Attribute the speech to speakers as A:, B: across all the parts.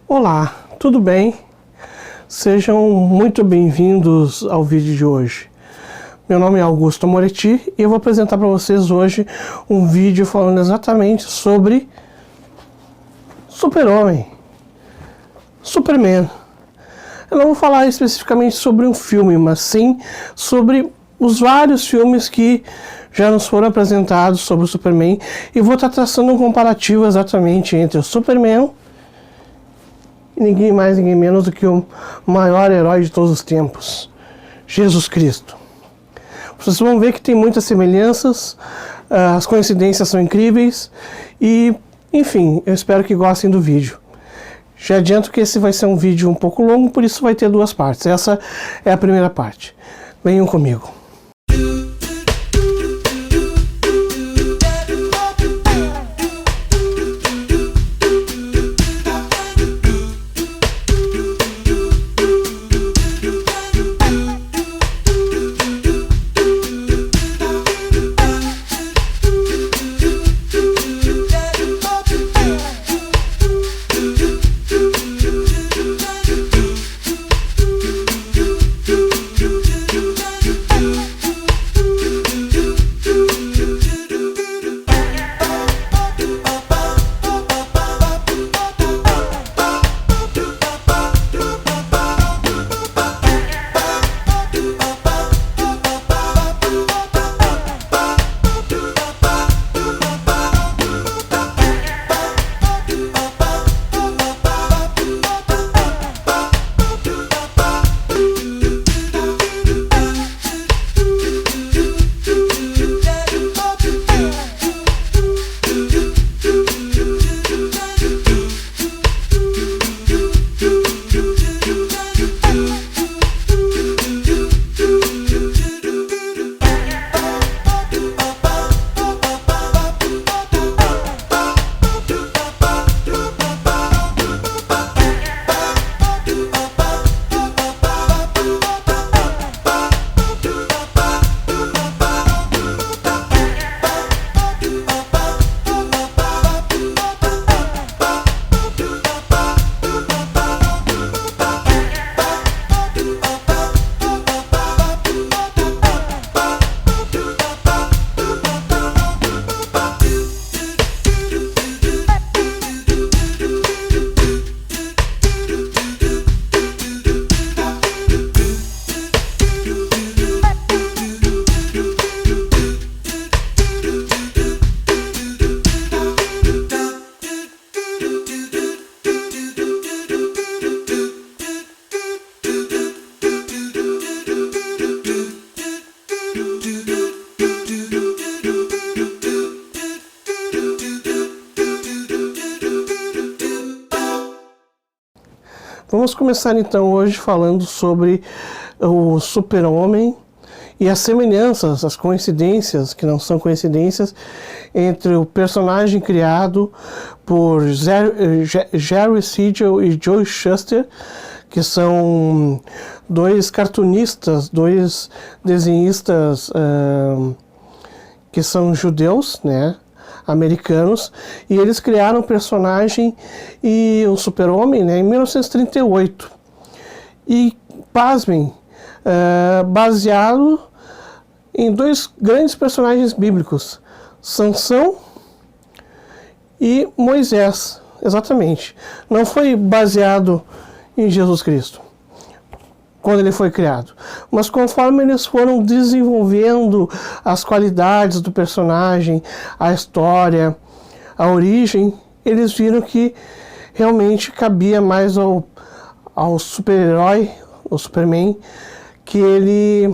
A: Olá, tudo bem? Sejam muito bem-vindos ao vídeo de hoje. Meu nome é Augusto Moretti e eu vou apresentar para vocês hoje um vídeo falando exatamente sobre Super-Homem, Superman. Eu não vou falar especificamente sobre um filme, mas sim sobre os vários filmes que já nos foram apresentados sobre o Superman, e vou estar traçando um comparativo exatamente entre o Superman e ninguém mais, ninguém menos do que o maior herói de todos os tempos, Jesus Cristo. Vocês vão ver que tem muitas semelhanças, as coincidências são incríveis e, enfim, eu espero que gostem do vídeo. Já adianto que esse vai ser um vídeo um pouco longo, por isso vai ter duas partes. Essa é a primeira parte. Venham comigo. Vamos começar então hoje falando sobre o Super-Homem e as semelhanças, as coincidências, que não são coincidências, entre o personagem criado por Jerry Siegel e Joe Shuster, que são dois cartunistas, dois desenhistas que são judeus, né? Americanos, e eles criaram o personagem e o Super-Homem, né, em 1938. E, pasmem, baseado em dois grandes personagens bíblicos, Sansão e Moisés, exatamente. Não foi baseado em Jesus Cristo quando ele foi criado, mas conforme eles foram desenvolvendo as qualidades do personagem, a história, a origem, eles viram que realmente cabia mais ao super-herói, o Superman, que ele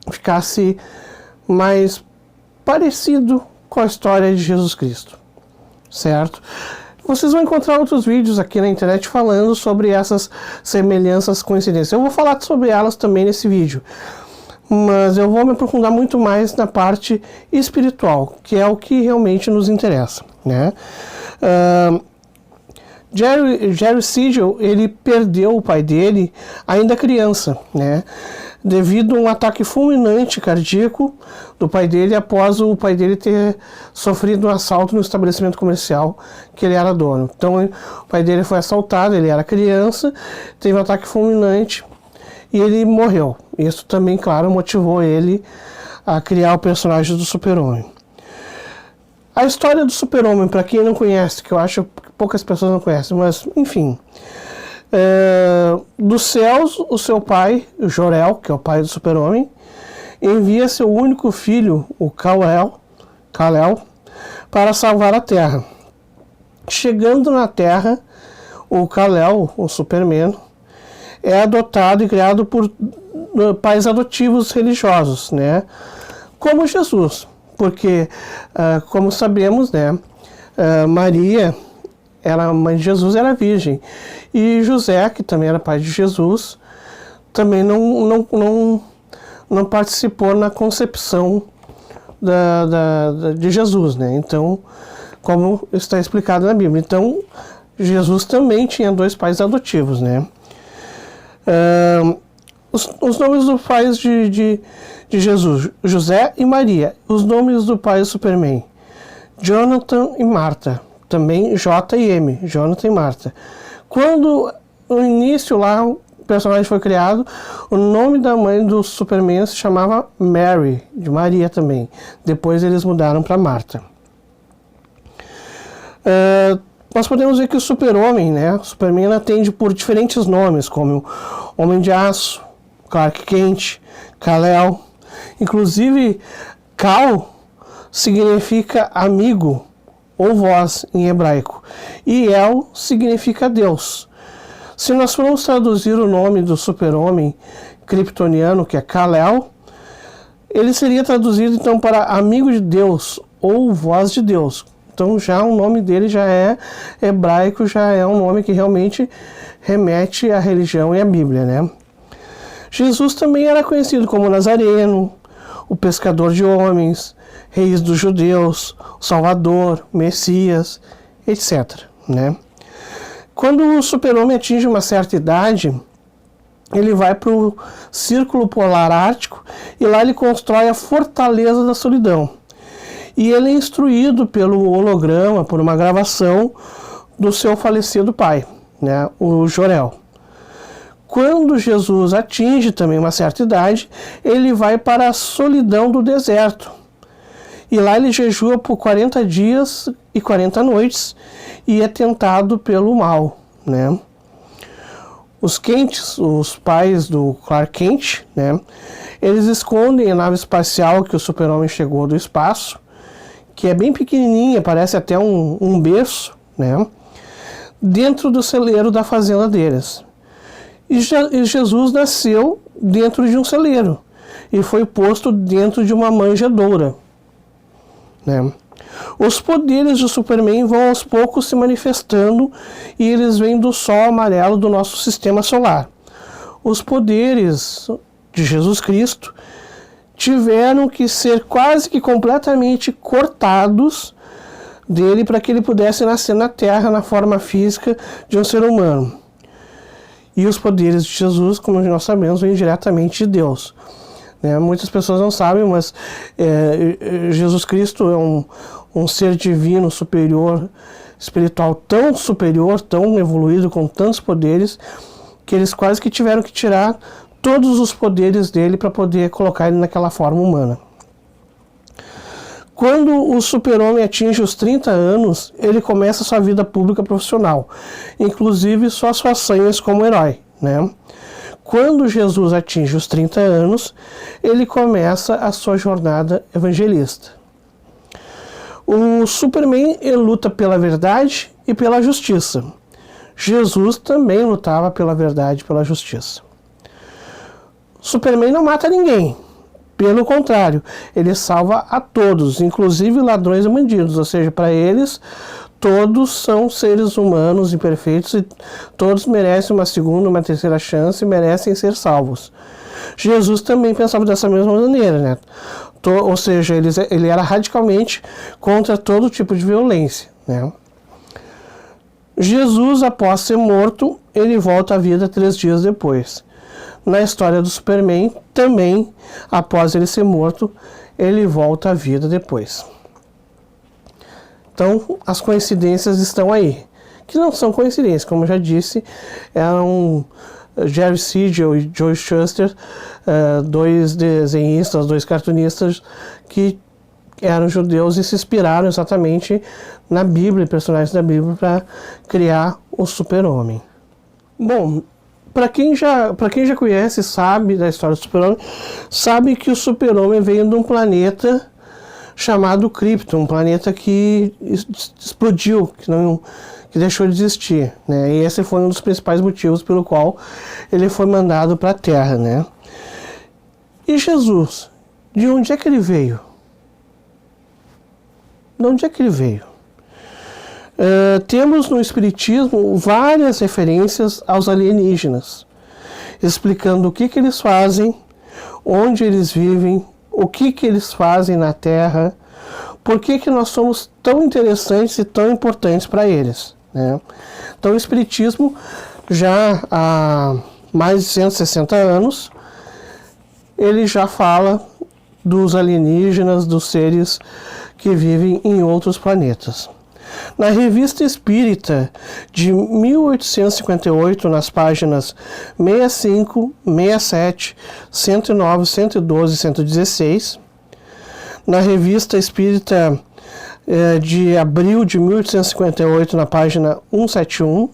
A: ficasse mais parecido com a história de Jesus Cristo, certo? Vocês vão encontrar outros vídeos aqui na internet falando sobre essas semelhanças, coincidências. Eu vou falar sobre elas também nesse vídeo, mas eu vou me aprofundar muito mais na parte espiritual, que é o que realmente nos interessa, né? Jerry Siegel, ele perdeu o pai dele ainda criança, né? Devido a um ataque fulminante cardíaco do pai dele após o pai dele ter sofrido um assalto no estabelecimento comercial que ele era dono. Então o pai dele foi assaltado, ele era criança, teve um ataque fulminante e ele morreu. Isso também, claro, motivou ele a criar o personagem do Super-Homem. A história do Super-Homem, para quem não conhece, que eu acho que poucas pessoas não conhecem, mas enfim... dos céus, o seu pai, o Jor-El, que é o pai do Super-Homem, envia seu único filho, o Kal-El, para salvar a Terra. Chegando na Terra, o Kal-El, o Superman, é adotado e criado por pais adotivos religiosos, né? Como Jesus, porque, como sabemos, né, Maria, a mãe de Jesus, era virgem. E José, que também era pai de Jesus, também não participou na concepção de Jesus, né? Então, como está explicado na Bíblia. Então, Jesus também tinha dois pais adotivos, né? Os nomes dos pais de Jesus, José e Maria. Os nomes do pai do Superman, Jonathan e Martha. Também J e M, Jonathan e Martha. Quando no início lá o personagem foi criado, o nome da mãe do Superman se chamava Mary, de Maria também. Depois eles mudaram para Martha. Nós podemos ver que o Super-Homem, né, o Superman atende por diferentes nomes, como Homem de Aço, Clark Kent, Kal-El. Inclusive, Kal significa amigo, ou voz em hebraico, e El significa Deus. Se nós formos traduzir o nome do Super-Homem kryptoniano, que é Kal-El, ele seria traduzido então para amigo de Deus ou voz de Deus. Então já o nome dele já é hebraico, já é um nome que realmente remete à religião e à Bíblia, né? Jesus também era conhecido como Nazareno, o pescador de homens, reis dos judeus, Salvador, Messias, etc. Né? Quando o Super-Homem atinge uma certa idade, ele vai para o Círculo Polar Ártico e lá ele constrói a Fortaleza da Solidão. E ele é instruído pelo holograma, por uma gravação do seu falecido pai, né, o Jor-El. Quando Jesus atinge também uma certa idade, ele vai para a solidão do deserto. E lá ele jejua por 40 dias e 40 noites e é tentado pelo mal, né? Os Kents, os pais do Clark Kent, né? Eles escondem a nave espacial que o Super-Homem chegou do espaço, que é bem pequenininha, parece até um berço, né? Dentro do celeiro da fazenda deles. E Jesus nasceu dentro de um celeiro e foi posto dentro de uma manjedoura, né? Os poderes do Superman vão aos poucos se manifestando e eles vêm do Sol amarelo do nosso sistema solar. Os poderes de Jesus Cristo tiveram que ser quase que completamente cortados dele para que ele pudesse nascer na Terra na forma física de um ser humano. E os poderes de Jesus, como nós sabemos, vêm diretamente de Deus. Muitas pessoas não sabem, mas Jesus Cristo é um ser divino, superior, espiritual tão superior, tão evoluído, com tantos poderes, que eles quase que tiveram que tirar todos os poderes dele para poder colocar ele naquela forma humana. Quando o Super-Homem atinge os 30 anos, ele começa sua vida pública profissional, inclusive suas façanhas como herói, né? Quando Jesus atinge os 30 anos, ele começa a sua jornada evangelista. O Superman ele luta pela verdade e pela justiça. Jesus também lutava pela verdade e pela justiça. Superman não mata ninguém. Pelo contrário, ele salva a todos, inclusive ladrões e bandidos. Ou seja, para eles, todos são seres humanos imperfeitos e todos merecem uma segunda, uma terceira chance e merecem ser salvos. Jesus também pensava dessa mesma maneira, né? Ou seja, ele era radicalmente contra todo tipo de violência, né? Jesus, após ser morto, ele volta à vida 3 dias depois. Na história do Superman, também, após ele ser morto, ele volta à vida depois. Então, as coincidências estão aí, que não são coincidências, como eu já disse, eram Jerry Siegel e Joe Shuster, 2 desenhistas, 2 cartunistas que eram judeus e se inspiraram exatamente na Bíblia, personagens da Bíblia, para criar o Super-Homem. Bom, para quem já conhece, sabe da história do Super-Homem, sabe que o Super-Homem veio de um planeta chamado Krypton, um planeta que explodiu, que deixou de existir, né? E esse foi um dos principais motivos pelo qual ele foi mandado para a Terra, né? E Jesus, de onde é que ele veio? De onde é que ele veio? Temos no Espiritismo várias referências aos alienígenas, explicando o que eles fazem, onde eles vivem, o que eles fazem na Terra, por que nós somos tão interessantes e tão importantes para eles, né? Então o Espiritismo, já há mais de 160 anos, ele já fala dos alienígenas, dos seres que vivem em outros planetas. Na Revista Espírita de 1858, nas páginas 65, 67, 109, 112 e 116, na Revista Espírita de abril de 1858, na página 171,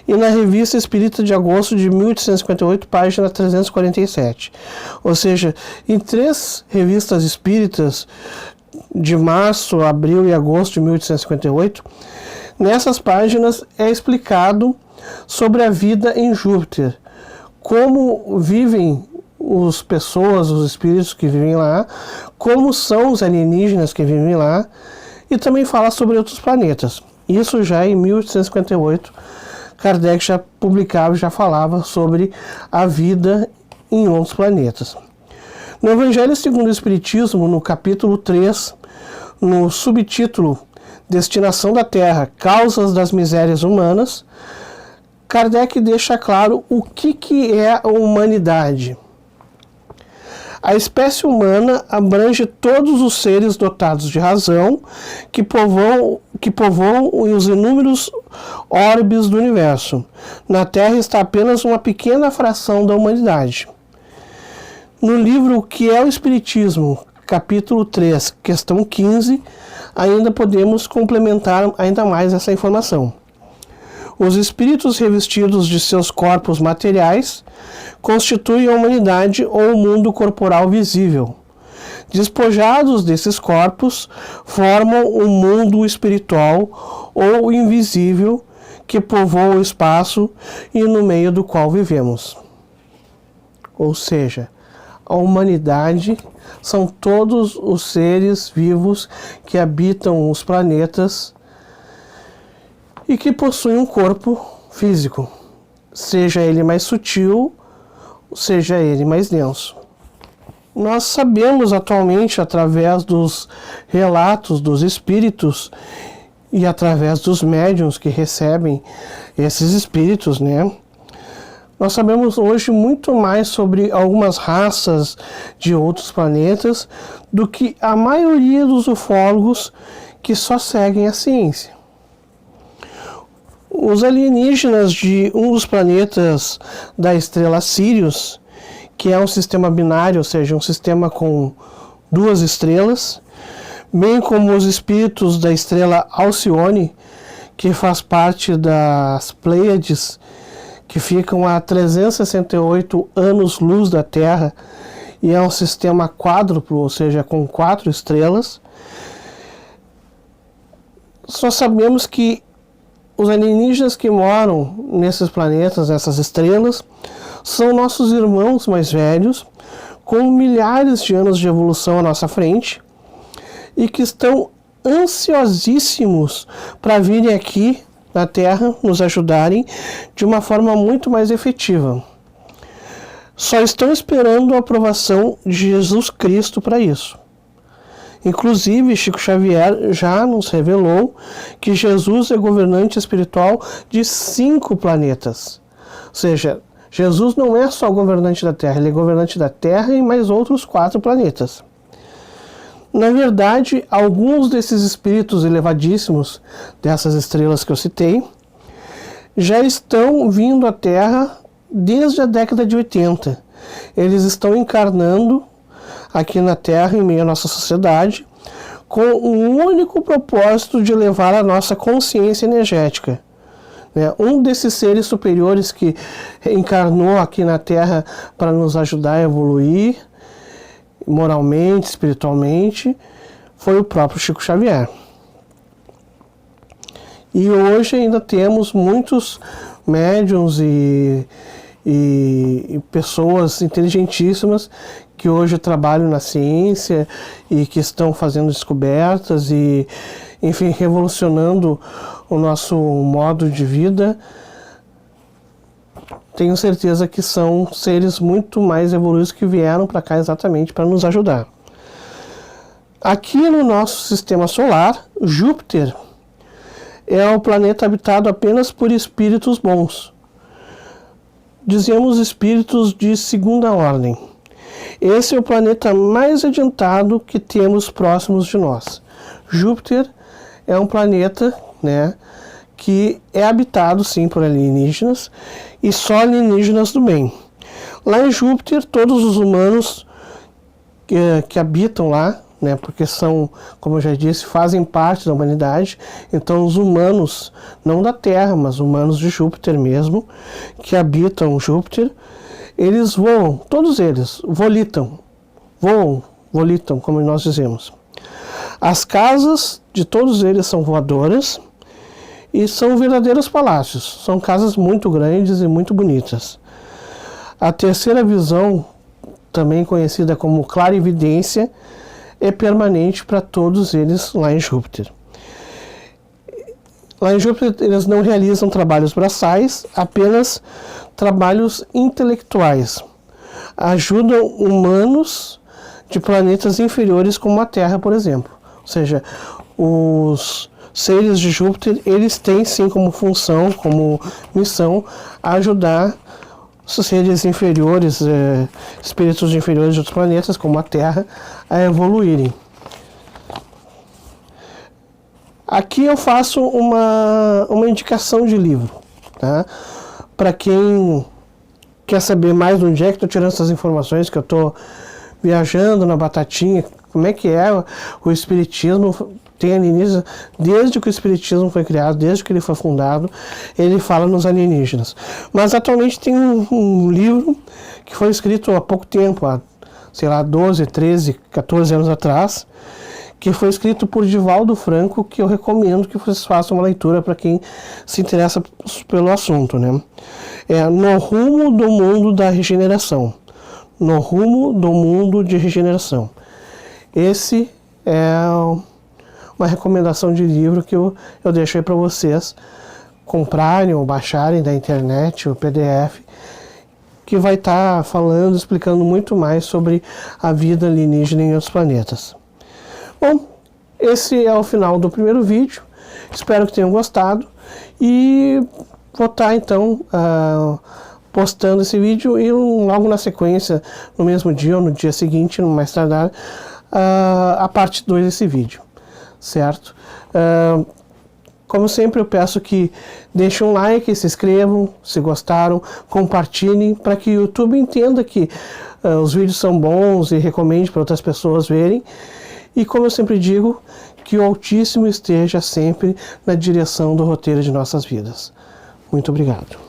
A: e na Revista Espírita de agosto de 1858, página 347. Ou seja, em 3 revistas espíritas de março, abril e agosto de 1858, nessas páginas é explicado sobre a vida em Júpiter, como vivem as pessoas, os espíritos que vivem lá, como são os alienígenas que vivem lá, e também fala sobre outros planetas. Isso já em 1858, Kardec já publicava, já falava sobre a vida em outros planetas. No Evangelho segundo o Espiritismo, no capítulo 3, no subtítulo Destinação da Terra, Causas das Misérias Humanas, Kardec deixa claro o que é a humanidade. A espécie humana abrange todos os seres dotados de razão que povoam os inúmeros orbes do universo. Na Terra está apenas uma pequena fração da humanidade. No livro O que é o Espiritismo, capítulo 3, questão 15, ainda podemos complementar ainda mais essa informação. Os espíritos revestidos de seus corpos materiais constituem a humanidade ou o mundo corporal visível. Despojados desses corpos, formam um mundo espiritual ou invisível que povoa o espaço e no meio do qual vivemos. Ou seja, a humanidade são todos os seres vivos que habitam os planetas e que possuem um corpo físico, seja ele mais sutil, seja ele mais denso. Nós sabemos atualmente, através dos relatos dos espíritos e através dos médiuns que recebem esses espíritos, né? Nós sabemos hoje muito mais sobre algumas raças de outros planetas do que a maioria dos ufólogos que só seguem a ciência. Os alienígenas de um dos planetas da estrela Sirius, que é um sistema binário, ou seja, um sistema com 2 estrelas, bem como os espíritos da estrela Alcione, que faz parte das Pleiades, que ficam a 368 anos-luz da Terra, e é um sistema quádruplo, ou seja, com 4 estrelas. Só sabemos que os alienígenas que moram nesses planetas, nessas estrelas, são nossos irmãos mais velhos, com milhares de anos de evolução à nossa frente, e que estão ansiosíssimos para virem aqui na Terra nos ajudarem de uma forma muito mais efetiva. Só estão esperando a aprovação de Jesus Cristo para isso. Inclusive, Chico Xavier já nos revelou que Jesus é governante espiritual de 5 planetas. Ou seja, Jesus não é só governante da Terra, ele é governante da Terra e mais outros 4 planetas. Na verdade, alguns desses espíritos elevadíssimos, dessas estrelas que eu citei, já estão vindo à Terra desde a década de 80. Eles estão encarnando aqui na Terra, em meio à nossa sociedade, com o único propósito de elevar a nossa consciência energética. Um desses seres superiores que encarnou aqui na Terra para nos ajudar a evoluir moralmente, espiritualmente, foi o próprio Chico Xavier. E hoje ainda temos muitos médiuns e pessoas inteligentíssimas que hoje trabalham na ciência e que estão fazendo descobertas e, enfim, revolucionando o nosso modo de vida. Tenho certeza que são seres muito mais evoluídos que vieram para cá exatamente para nos ajudar. Aqui no nosso sistema solar, Júpiter é um planeta habitado apenas por espíritos bons. Dizemos espíritos de 2ª ordem. Esse é o planeta mais adiantado que temos próximos de nós. Júpiter é um planeta, que é habitado sim por alienígenas e só alienígenas do bem. Lá em Júpiter, todos os humanos que habitam lá, porque são, como eu já disse, fazem parte da humanidade. Então os humanos, não da Terra, mas humanos de Júpiter mesmo, que habitam Júpiter, eles voam, todos eles volitam, como nós dizemos. As casas de todos eles são voadoras e são verdadeiros palácios, são casas muito grandes e muito bonitas. A terceira visão, também conhecida como clarividência, é permanente para todos eles lá em Júpiter. Lá em Júpiter eles não realizam trabalhos braçais, apenas trabalhos intelectuais. Ajudam humanos de planetas inferiores como a Terra, por exemplo. Ou seja, os seres de Júpiter, eles têm sim como função, como missão, ajudar os seres inferiores, espíritos inferiores de outros planetas, como a Terra, a evoluírem. Aqui eu faço uma indicação de livro, tá? Para quem quer saber mais de onde é que estou tirando essas informações, que eu estou viajando na batatinha, como é que é o Espiritismo, tem alienígenas, desde que o Espiritismo foi criado, desde que ele foi fundado, ele fala nos alienígenas. Mas atualmente tem um livro que foi escrito há pouco tempo, há, 12, 13, 14 anos atrás, que foi escrito por Divaldo Franco, que eu recomendo que vocês façam uma leitura para quem se interessa pelo assunto, É No Rumo do Mundo da Regeneração. No Rumo do Mundo de Regeneração. Esse é uma recomendação de livro que eu deixo aí para vocês comprarem ou baixarem da internet, o PDF, que vai estar falando, explicando muito mais sobre a vida alienígena em outros planetas. Bom, esse é o final do primeiro vídeo, espero que tenham gostado e vou estar então postando esse vídeo e logo na sequência, no mesmo dia ou no dia seguinte, no mais tardar, a parte 2 desse vídeo, certo? Como sempre eu peço que deixem um like, se inscrevam, se gostaram, compartilhem para que o YouTube entenda que os vídeos são bons e recomende para outras pessoas verem. E como eu sempre digo, que o Altíssimo esteja sempre na direção do roteiro de nossas vidas. Muito obrigado.